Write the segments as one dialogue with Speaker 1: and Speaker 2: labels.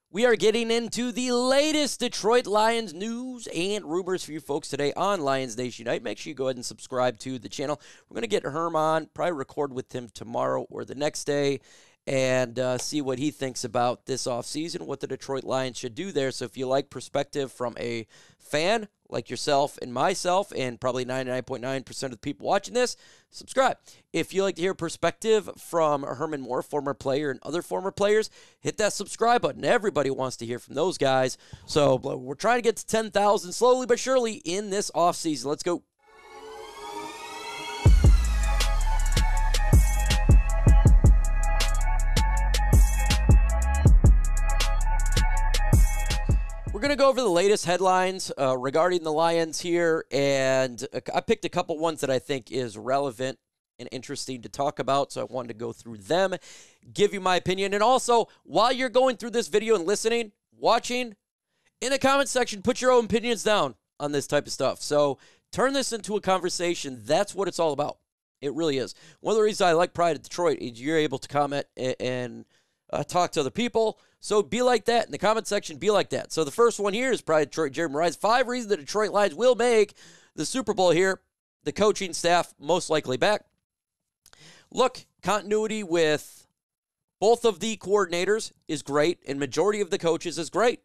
Speaker 1: We are getting into the latest Detroit Lions news and rumors for you folks today on Lions Nation Unite. Make sure you go ahead and subscribe to the channel. We're going to get Herm on, probably record with him tomorrow or the next day, and see what he thinks about this offseason, what the Detroit Lions should do there. So if you like perspective from a fan like yourself and myself and probably 99.9% of the people watching this, subscribe. If you like to hear perspective from Herman Moore, former player, and other former players, hit that subscribe button. Everybody wants to hear from those guys. So we're trying to get to 10,000 slowly but surely in this offseason. Let's go. We're going to go over the latest headlines regarding the Lions here, and I picked a couple ones that I think is relevant and interesting to talk about, so I wanted to go through them, give you my opinion, and also, while you're going through this video and listening, watching, in the comment section, put your own opinions down on this type of stuff. So turn this into a conversation. That's what it's all about. It really is. One of the reasons I like Pride of Detroit is you're able to comment and talk to other people. So be like that in the comment section. Be like that. So the first one here is Pride of Detroit, Jeremy Ryan's 5 reasons the Detroit Lions will make the Super Bowl here. The coaching staff most likely back. Look, continuity with both of the coordinators is great, and majority of the coaches is great.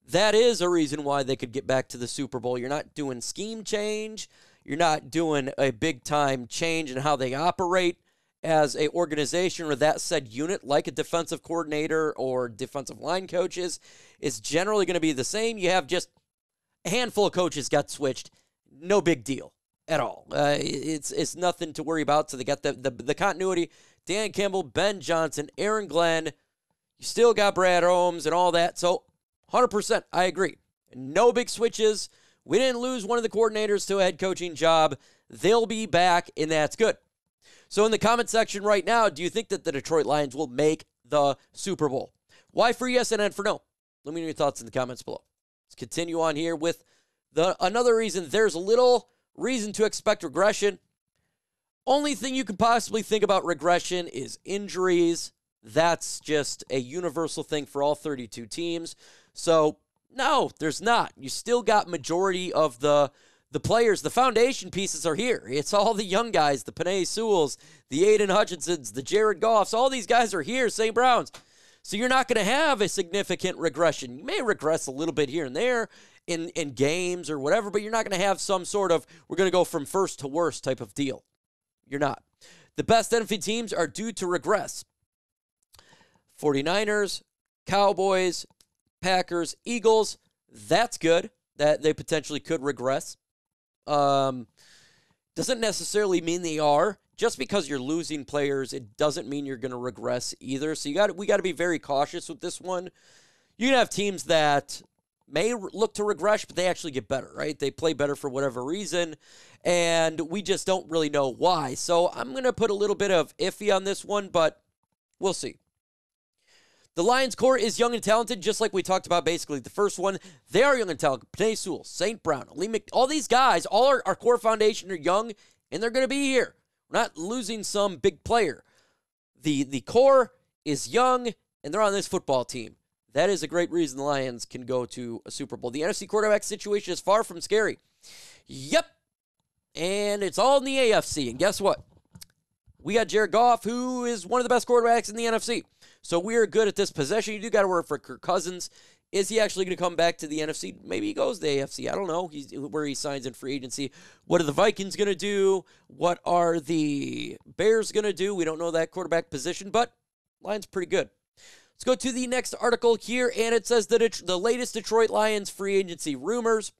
Speaker 1: That is a reason why they could get back to the Super Bowl. You're not doing scheme change. You're not doing a big-time change in how they operate as an organization or that said unit, like a defensive coordinator or defensive line coaches. It's generally going to be the same. You have just a handful of coaches got switched. No big deal at all. It's nothing to worry about. So they got the continuity. Dan Campbell, Ben Johnson, Aaron Glenn. You still got Brad Holmes and all that. So 100%, I agree. No big switches. We didn't lose one of the coordinators to a head coaching job. They'll be back, and that's good. So in the comment section right now, do you think that the Detroit Lions will make the Super Bowl? Why for yes and N for no? Let me know your thoughts in the comments below. Let's continue on here with another reason. There's a little reason to expect regression. Only thing you can possibly think about regression is injuries. That's just a universal thing for all 32 teams. So no, there's not. You still got majority of the players, the foundation pieces are here. It's all the young guys, the Penei Sewells, the Aiden Hutchinsons, the Jared Goffs. All these guys are here, St. Browns. So you're not going to have a significant regression. You may regress a little bit here and there in games or whatever, but you're not going to have some sort of, we're going to go from first to worst type of deal. You're not. The best NFC teams are due to regress. 49ers, Cowboys, Packers, Eagles. That's good that they potentially could regress. Doesn't necessarily mean they are. Just because you're losing players, it doesn't mean you're going to regress either. So we got to be very cautious with this one. You can have teams that may look to regress, but they actually get better, right? They play better for whatever reason, and we just don't really know why. So I'm going to put a little bit of iffy on this one, but we'll see. The Lions core is young and talented, just like we talked about basically the first one. They are young and talented. Penei Sewell, St. Brown, all these guys, all our core foundation are young, and they're going to be here. We're not losing some big player. The core is young, and they're on this football team. That is a great reason the Lions can go to a Super Bowl. The NFC quarterback situation is far from scary. Yep. And it's all in the AFC. And guess what? We got Jared Goff, who is one of the best quarterbacks in the NFC. So we're good at this possession. You do got to work for Kirk Cousins. Is he actually going to come back to the NFC? Maybe he goes to the AFC. I don't know where he signs in free agency. What are the Vikings going to do? What are the Bears going to do? We don't know that quarterback position, but Lions pretty good. Let's go to the next article here, and it says that the latest Detroit Lions free agency rumors.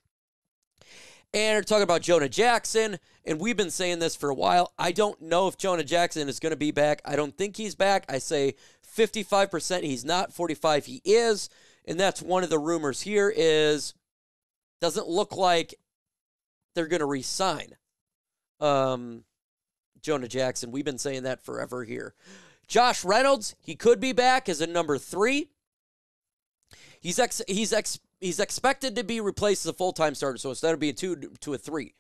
Speaker 1: And they're talking about Jonah Jackson, and we've been saying this for a while. I don't know if Jonah Jackson is going to be back. I don't think he's back. I say 55% he's not, 45% he is, and that's one of the rumors here is doesn't look like they're going to re-sign Jonah Jackson. We've been saying that forever here. Josh Reynolds, he could be back as a number 3. He's expected to be replaced as a full-time starter, so instead of being 2 to a 3.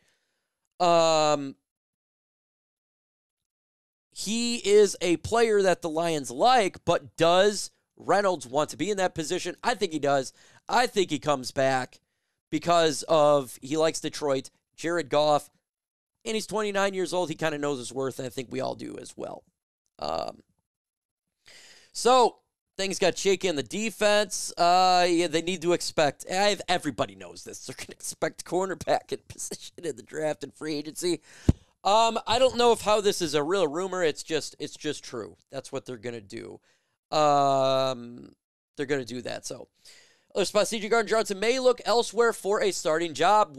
Speaker 1: He is a player that the Lions like, but does Reynolds want to be in that position? I think he does. I think he comes back because of he likes Detroit, Jared Goff, and he's 29 years old. He kind of knows his worth, and I think we all do as well. So things got shaky on the defense. Yeah, they need to expect. Everybody knows this. They're going to expect cornerback in position in the draft and free agency. I don't know if how this is a real rumor. It's just true. That's what they're going to do. They're going to do that. So, other spot, CJ Gardner-Johnson may look elsewhere for a starting job.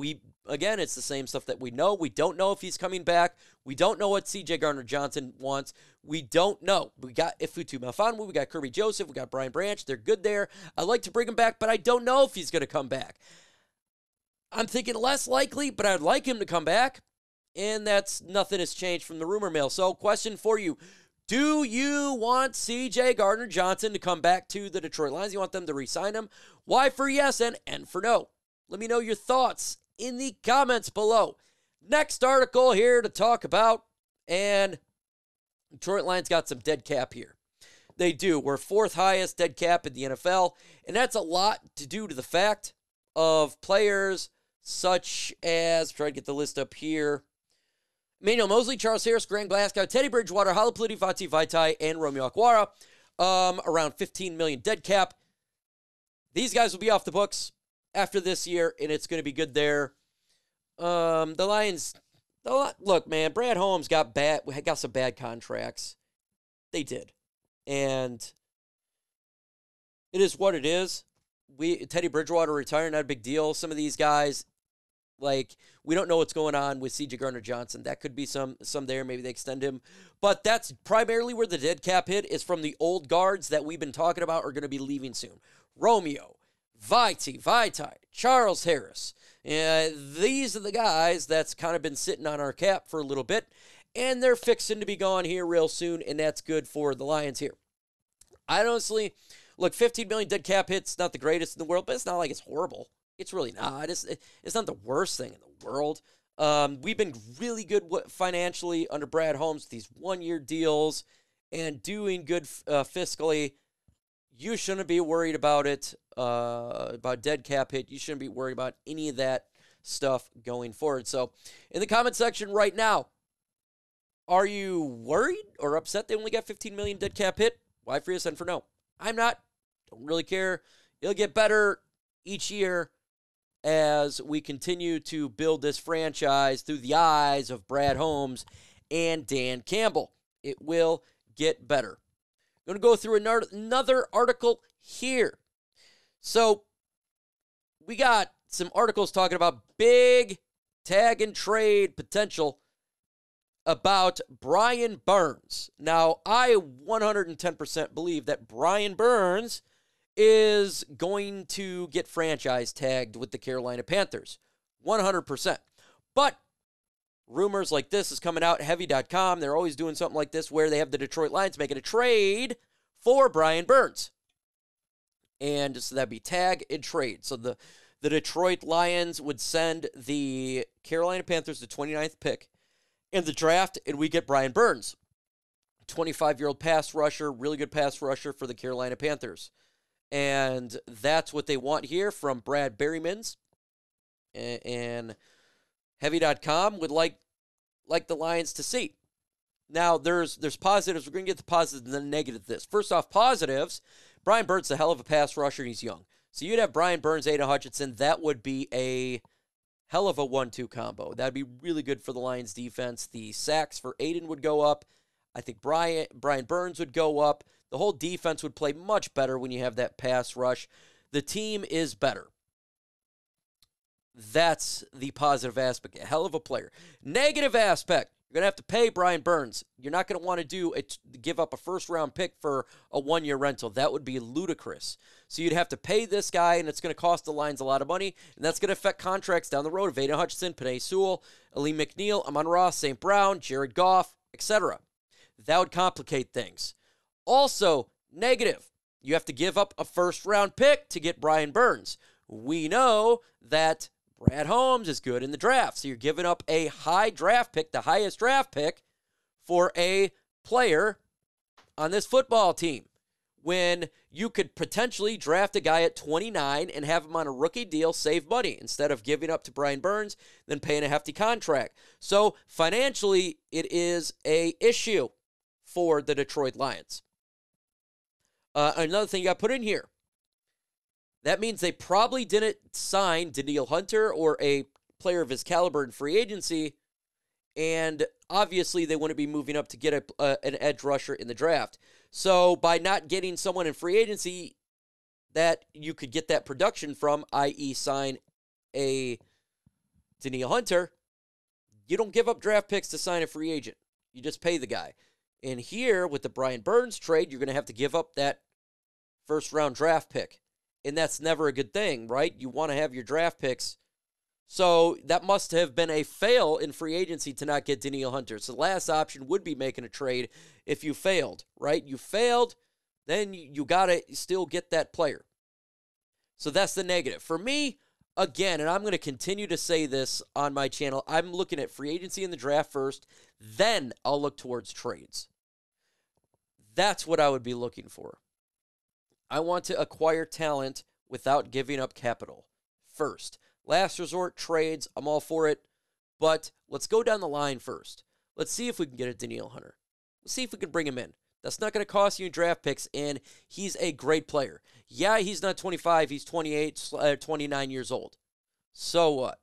Speaker 1: Again, it's the same stuff that we know. We don't know if he's coming back. We don't know what CJ Gardner-Johnson wants. We don't know. We got Ifutu Mafanu. We got Kirby Joseph. We got Brian Branch. They're good there. I'd like to bring him back, but I don't know if he's going to come back. I'm thinking less likely, but I'd like him to come back. And nothing has changed from the rumor mill. So, question for you. Do you want CJ Gardner-Johnson to come back to the Detroit Lions? You want them to re-sign him? Y for yes and N for no. Let me know your thoughts in the comments below. Next article here to talk about, and Detroit Lions got some dead cap here. They do. We're fourth highest dead cap in the NFL, and that's a lot to do to the fact of players such as, try to get the list up here, Emmanuel Mosley, Charles Harris, Grant Glasgow, Teddy Bridgewater, Halapoulides, Vati Vaitai, and Romeo Okwara. Around $15 million dead cap. These guys will be off the books after this year, and it's going to be good there. The Lions, look, man, Brad Holmes got some bad contracts. They did. And it is what it is. Teddy Bridgewater retiring, not a big deal. Some of these guys, we don't know what's going on with CJ Gardner-Johnson. That could be some there. Maybe they extend him. But that's primarily where the dead cap hit is from the old guards that we've been talking about are going to be leaving soon. Romeo, Vaitai, Charles Harris. These are the guys that's kind of been sitting on our cap for a little bit. And they're fixing to be gone here real soon. And that's good for the Lions here. I honestly, look, $15 million dead cap hit's not the greatest in the world, but it's not like it's horrible. It's really not. It's not the worst thing in the world. We've been really good financially under Brad Holmes, these one-year deals, and doing good fiscally. You shouldn't be worried about it, about dead cap hit. You shouldn't be worried about any of that stuff going forward. So, in the comment section right now, are you worried or upset they only got $15 million dead cap hit? Why for yes and for no? I'm not. Don't really care. It'll get better each year as we continue to build this franchise through the eyes of Brad Holmes and Dan Campbell. It will get better. I'm going to go through another article here. So we got some articles talking about big tag and trade potential about Brian Burns. Now, I 110% believe that Brian Burns is going to get franchise tagged with the Carolina Panthers. 100%. But rumors like this is coming out. Heavy.com, they're always doing something like this where they have the Detroit Lions making a trade for Brian Burns. And so that'd be tag and trade. So the Detroit Lions would send the Carolina Panthers the 29th pick in the draft, and we get Brian Burns. 25-year-old pass rusher, really good pass rusher for the Carolina Panthers. And that's what they want here from Brad Berrymans. And Heavy.com would like the Lions to see. Now, there's positives. We're going to get the positives and the negative of this. First off, positives. Brian Burns is a hell of a pass rusher, and he's young. So you'd have Brian Burns, Aiden Hutchinson. That would be a hell of a 1-2 combo. That would be really good for the Lions defense. The sacks for Aiden would go up. I think Brian Burns would go up. The whole defense would play much better when you have that pass rush. The team is better. That's the positive aspect. A hell of a player. Negative aspect. You're going to have to pay Brian Burns. You're not going to want to give up a first-round pick for a one-year rental. That would be ludicrous. So you'd have to pay this guy, and it's going to cost the Lions a lot of money, and that's going to affect contracts down the road of Aiden Hutchinson, Penei Sewell, Aleem McNeil, Amon-Ra, St. Brown, Jared Goff, etc. That would complicate things. Also, negative. You have to give up a first-round pick to get Brian Burns. We know that Brad Holmes is good in the draft, so you're giving up a high draft pick, the highest draft pick, for a player on this football team. when you could potentially draft a guy at 29 and have him on a rookie deal, save money, instead of giving up to Brian Burns, then paying a hefty contract. So financially, it is a issue for the Detroit Lions. Another thing you got to put in here, that means they probably didn't sign Danielle Hunter or a player of his caliber in free agency, and obviously they wouldn't be moving up to get an edge rusher in the draft. So by not getting someone in free agency that you could get that production from, i.e. sign a Danielle Hunter, you don't give up draft picks to sign a free agent. You just pay the guy. And here, with the Brian Burns trade, you're going to have to give up that first-round draft pick. And that's never a good thing, right? You want to have your draft picks. So that must have been a fail in free agency to not get Danielle Hunter. So the last option would be making a trade if you failed, right? You failed, then you got to still get that player. So that's the negative. For me, again, and I'm going to continue to say this on my channel, I'm looking at free agency and the draft first, then I'll look towards trades. That's what I would be looking for. I want to acquire talent without giving up capital first. Last resort, trades, I'm all for it. But let's go down the line first. Let's see if we can get a Danielle Hunter. Let's see if we can bring him in. That's not going to cost you draft picks, and he's a great player. Yeah, he's not 25, he's 28, 29 years old. So what?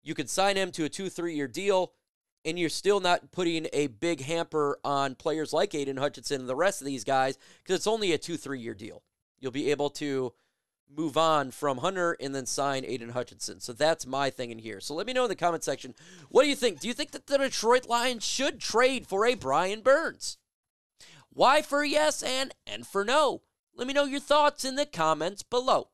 Speaker 1: You can sign him to a 2-3-year deal, and you're still not putting a big hamper on players like Aiden Hutchinson and the rest of these guys because it's only a 2-3-year deal. You'll be able to move on from Hunter and then sign Aiden Hutchinson. So that's my thing in here. So let me know in the comment section, what do you think? Do you think that the Detroit Lions should trade for a Brian Burns? Y for yes and N for no. Let me know your thoughts in the comments below.